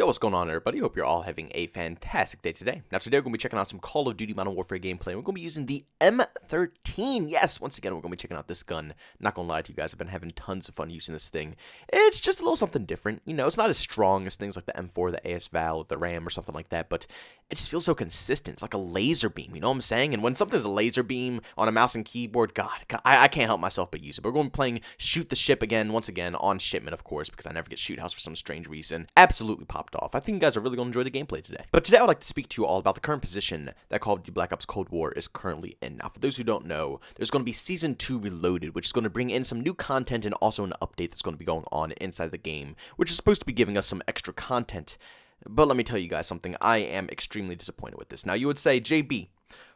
what's going on, everybody? Hope you're all having a fantastic day today. Now, today we're going to be checking out some Call of Duty Modern Warfare gameplay. We're going to be using the M13. Yes, once again, we're going to be checking out this gun. Not going to lie to you guys, I've been having tons of fun using this thing. It's just a little something different. You know, it's not as strong as things like the M4, the AS-Val, the RAM, or something like that, but it just feels so consistent. It's like a laser beam, you know what I'm saying? And when something's a laser beam on a mouse and keyboard, God, I can't help myself but use it. But we're going to be playing Shoot the Ship again, once again, on shipment, of course, because I never get Shoot House for some strange reason. Absolutely popped off. I think you guys are really going to enjoy the gameplay today. But today I would like to speak to you all about the current position that Call of Duty Black Ops Cold War is currently in. Now, for those who don't know, there's going to be Season 2 Reloaded, which is going to bring in some new content and also an update that's going to be going on inside the game, which is supposed to be giving us some extra content. But let me tell you guys something, I am extremely disappointed with this. Now, you would say, JB,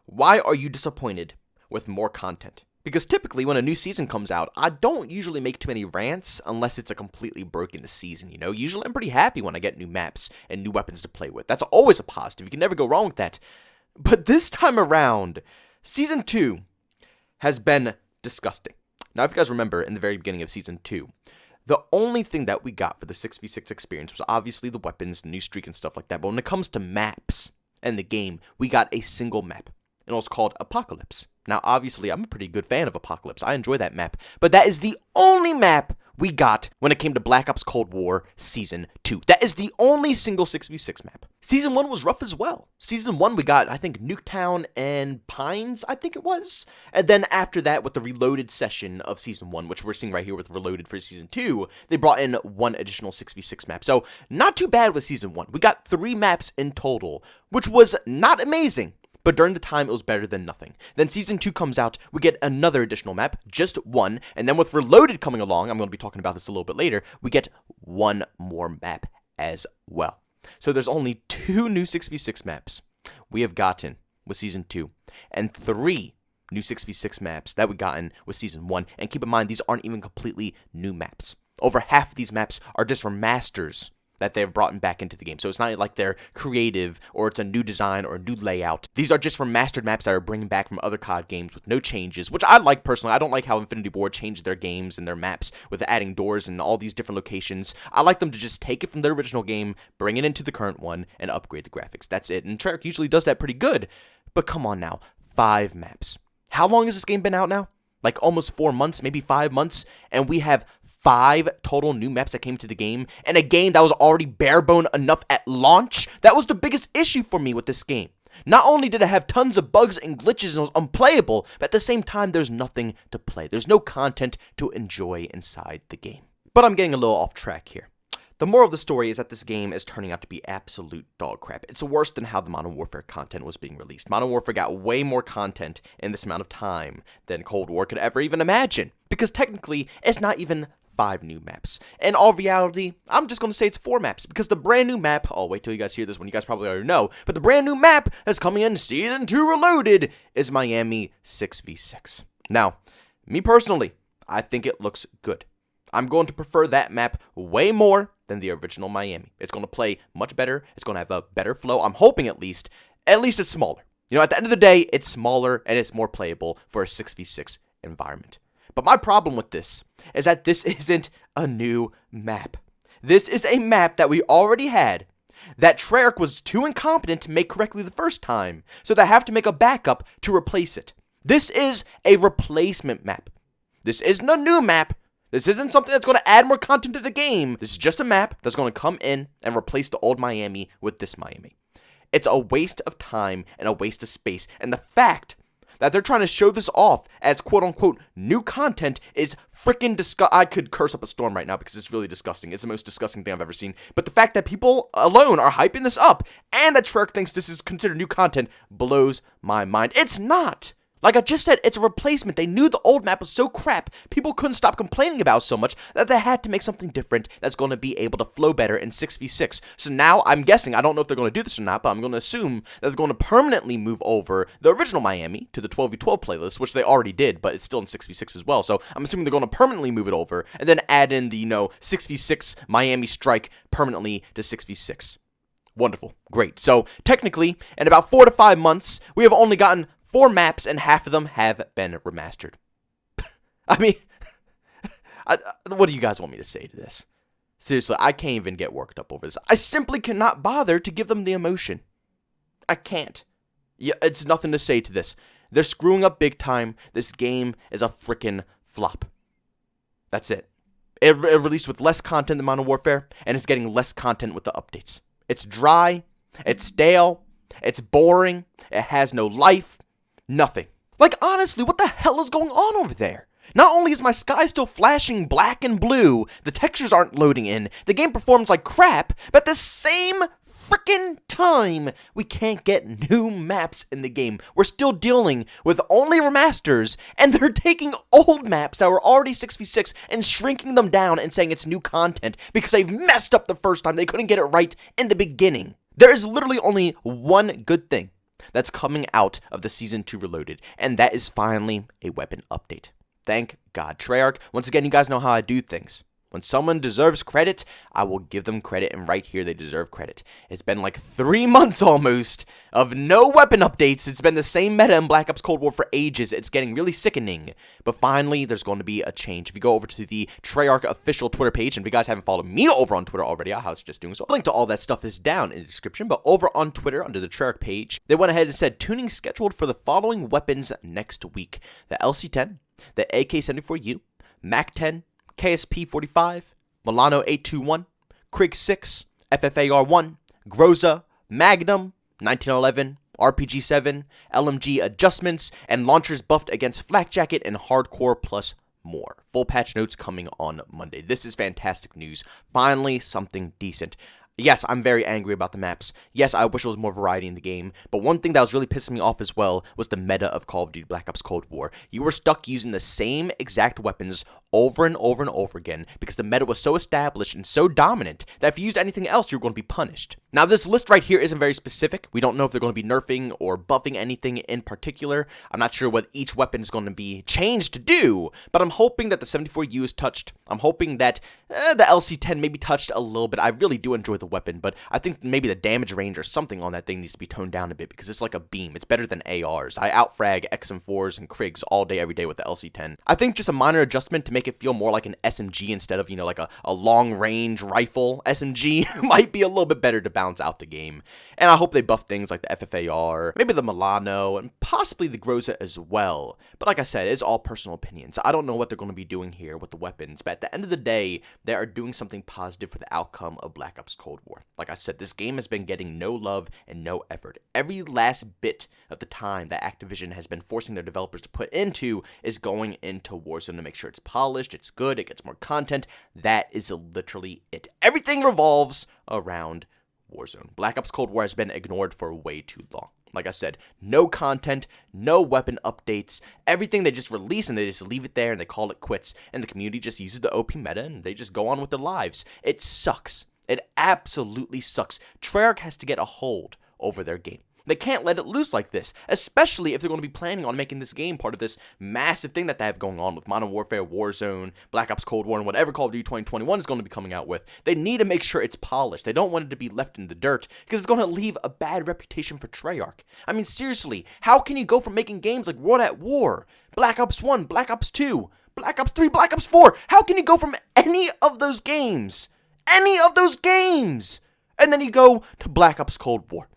why are you disappointed with more content? Because typically when a new season comes out, I don't usually make too many rants unless it's a completely broken season, you know? Usually I'm pretty happy when I get new maps and new weapons to play with. That's always a positive. You can never go wrong with that. But this time around, Season 2 has been disgusting. Now, if you guys remember, in the very beginning of Season 2, the only thing that we got for the 6v6 experience was obviously the weapons, the new streak, and stuff like that. But when it comes to maps and the game, we got a single map. And it was called Apocalypse. Now, obviously, I'm a pretty good fan of Apocalypse. I enjoy that map. But that is the only map we got when it came to Black Ops Cold War Season 2. That is the only single 6v6 map. Season 1 was rough as well. Season 1, we got, I think, Nuketown and Pines, I think it was. And then after that, with the Reloaded session of Season 1, which we're seeing right here with Reloaded for Season 2, they brought in one additional 6v6 map. So, not too bad with Season 1. We got 3 maps in total, which was not amazing. But during the time, it was better than nothing. Then Season 2 comes out, we get another additional map, just one, and then with Reloaded coming along, I'm going to be talking about this a little bit later, we get one more map as well. So there's only 2 new 6v6 maps we have gotten with Season 2, and 3 new 6v6 maps that we gotten with Season 1, and keep in mind, these aren't even completely new maps. Over half of these maps are just remasters that they've brought back into the game. So it's not like they're creative or it's a new design or a new layout. These are just remastered maps that are bringing back from other COD games with no changes, which I like personally. I don't like how Infinity Ward changed their games and their maps with adding doors and all these different locations. I like them to just take it from their original game, bring it into the current one, and upgrade the graphics. That's it. And Treyarch usually does that pretty good. But come on now, 5 maps. How long has this game been out now? Like almost 4 months, maybe 5 months, and we have 5 total new maps that came to the game, and a game that was already bare-bone enough at launch. That was the biggest issue for me with this game. Not only did it have tons of bugs and glitches and it was unplayable, but at the same time, there's nothing to play. There's no content to enjoy inside the game. But I'm getting a little off track here. The moral of the story is that this game is turning out to be absolute dog crap. It's worse than how the Modern Warfare content was being released. Modern Warfare got way more content in this amount of time than Cold War could ever even imagine. Because technically, it's not even 5 new maps. In all reality, I'm just going to say it's 4 maps, because the brand new map, I'll wait till you guys hear this one, you guys probably already know, but the brand new map that's coming in Season 2 Reloaded is Miami 6v6. Now, me personally, I think it looks good. I'm going to prefer that map way more than the original Miami. It's going to play much better, it's going to have a better flow, I'm hoping at least it's smaller. You know, at the end of the day, it's smaller and it's more playable for a 6v6 environment. But my problem with this is that this isn't a new map. This is a map that we already had that Treyarch was too incompetent to make correctly the first time, so they have to make a backup to replace it. This is a replacement map. This isn't a new map. This isn't something that's going to add more content to the game. This is just a map that's going to come in and replace the old Miami with this Miami. It's a waste of time and a waste of space, and the fact that they're trying to show this off as quote-unquote new content is freaking disgusting. I could curse up a storm right now because it's really disgusting. It's the most disgusting thing I've ever seen. But the fact that people alone are hyping this up and that Treyarch thinks this is considered new content blows my mind. It's not. Like I just said, it's a replacement. They knew the old map was so crap, people couldn't stop complaining about it so much that they had to make something different that's going to be able to flow better in 6v6. So now, I'm guessing, I don't know if they're going to do this or not, but I'm going to assume that they're going to permanently move over the original Miami to the 12v12 playlist, which they already did, but it's still in 6v6 as well. So I'm assuming they're going to permanently move it over and then add in the, 6v6 Miami Strike permanently to 6v6. Wonderful. Great. So technically, in about 4 to 5 months, we have only gotten 4 maps, and half of them have been remastered. I mean, what do you guys want me to say to this? Seriously, I can't even get worked up over this. I simply cannot bother to give them the emotion. I can't. Yeah, it's nothing to say to this. They're screwing up big time. This game is a freaking flop. That's it. It released with less content than Modern Warfare, and it's getting less content with the updates. It's dry, it's stale, it's boring, it has no life, nothing. Like, honestly, what the hell is going on over there? Not only is my sky still flashing black and blue, the textures aren't loading in, the game performs like crap, but at the same frickin' time, we can't get new maps in the game. We're still dealing with only remasters, and they're taking old maps that were already 6v6 and shrinking them down and saying it's new content because they've messed up the first time. They couldn't get it right in the beginning. There is literally only one good thing that's coming out of the Season 2 Reloaded, and that is finally a weapon update. Thank God. Treyarch, once again, you guys know how I do things. When someone deserves credit, I will give them credit, and right here, they deserve credit. It's been like 3 months almost of no weapon updates. It's been the same meta in Black Ops Cold War for ages. It's getting really sickening, but finally, there's going to be a change. If you go over to the Treyarch official Twitter page, and if you guys haven't followed me over on Twitter already, I was just doing so. A link to all that stuff is down in the description, but over on Twitter, under the Treyarch page, they went ahead and said, tuning scheduled for the following weapons next week. The LC-10, the AK-74U, MAC-10, KSP-45, Milano 821, Krig 6, FFAR-1, Groza, Magnum, 1911, RPG-7, LMG adjustments, and launchers buffed against Flak Jacket and Hardcore plus more. Full patch notes coming on Monday. This is fantastic news. Finally, something decent. Yes, I'm very angry about the maps. Yes, I wish there was more variety in the game. But one thing that was really pissing me off as well was the meta of Call of Duty Black Ops Cold War. You were stuck using the same exact weapons over and over and over again because the meta was so established and so dominant that if you used anything else, you were going to be punished. Now, this list right here isn't very specific. We don't know if they're going to be nerfing or buffing anything in particular. I'm not sure what each weapon is going to be changed to do, but I'm hoping that the 74U is touched. I'm hoping that the LC-10 may be touched a little bit. I really do enjoy the weapon, but I think maybe the damage range or something on that thing needs to be toned down a bit because it's like a beam. It's better than ARs. I outfrag XM4s and Krigs all day, every day with the LC-10. I think just a minor adjustment to make it feel more like an SMG instead of, like a long-range rifle SMG might be a little bit better to balance out the game. And I hope they buff things like the FFAR, maybe the Milano, and possibly the Groza as well. But like I said, it's all personal opinions. I don't know what they're going to be doing here with the weapons, but at the end of the day, they are doing something positive for the outcome of Black Ops Cold War. Like I said, this game has been getting no love and no effort. Every last bit of the time that Activision has been forcing their developers to put into is going into Warzone to make sure it's polished, it's good, it gets more content. That is literally it. Everything revolves around Warzone. Black Ops Cold War has been ignored for way too long. Like I said, no content, no weapon updates, everything they just release and they just leave it there and they call it quits, and the community just uses the OP meta and they just go on with their lives. It sucks. It absolutely sucks. Treyarch has to get a hold over their game. They can't let it loose like this, especially if they're going to be planning on making this game part of this massive thing that they have going on with Modern Warfare, Warzone, Black Ops Cold War, and whatever Call of Duty 2021 is going to be coming out with. They need to make sure it's polished. They don't want it to be left in the dirt because it's going to leave a bad reputation for Treyarch. I mean, seriously, how can you go from making games like World at War, Black Ops 1, Black Ops 2, Black Ops 3, Black Ops 4? How can you go from any of those games? Any of those games! And then you go to Black Ops Cold War.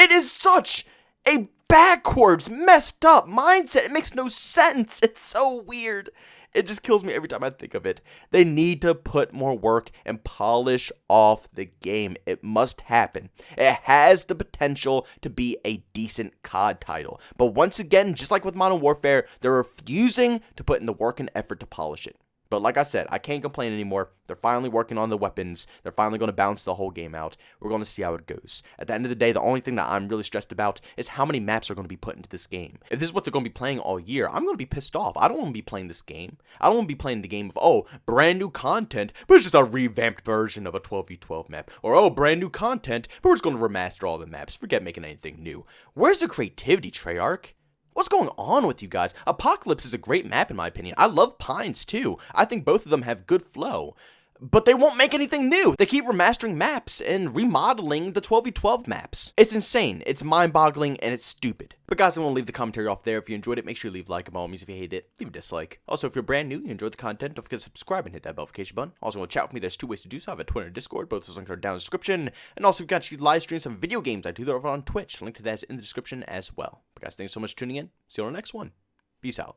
It is such a backwards, messed up mindset. It makes no sense. It's so weird. It just kills me every time I think of it. They need to put more work and polish off the game. It must happen. It has the potential to be a decent COD title. But once again, just like with Modern Warfare, they're refusing to put in the work and effort to polish it. But like I said, I can't complain anymore. They're finally working on the weapons. They're finally going to balance the whole game out. We're going to see how it goes. At the end of the day, the only thing that I'm really stressed about is how many maps are going to be put into this game. If this is what they're going to be playing all year, I'm going to be pissed off. I don't want to be playing this game. I don't want to be playing the game of, oh, brand new content, but it's just a revamped version of a 12v12 map. Or, oh, brand new content, but we're just going to remaster all the maps. Forget making anything new. Where's the creativity, Treyarch? What's going on with you guys? Apocalypse is a great map in my opinion. I love Pines too. I think both of them have good flow. but they won't make anything new. They keep remastering maps and remodeling the 12v12 maps. It's insane, it's mind-boggling, and it's stupid. But guys, I want to leave the commentary off there. If you enjoyed it, make sure you leave a like, and by all means, if you hated it, leave a dislike. Also, if you're brand new, you enjoyed the content, don't forget to subscribe and hit that notification button. Also, want to chat with me, there's 2 ways to do so. I have a Twitter and Discord, both those links are down in the description. And also, if you got to live stream some video games, I do that over on Twitch. Link to that is in the description as well. But guys, thanks so much for tuning in. See you on the next one. Peace out.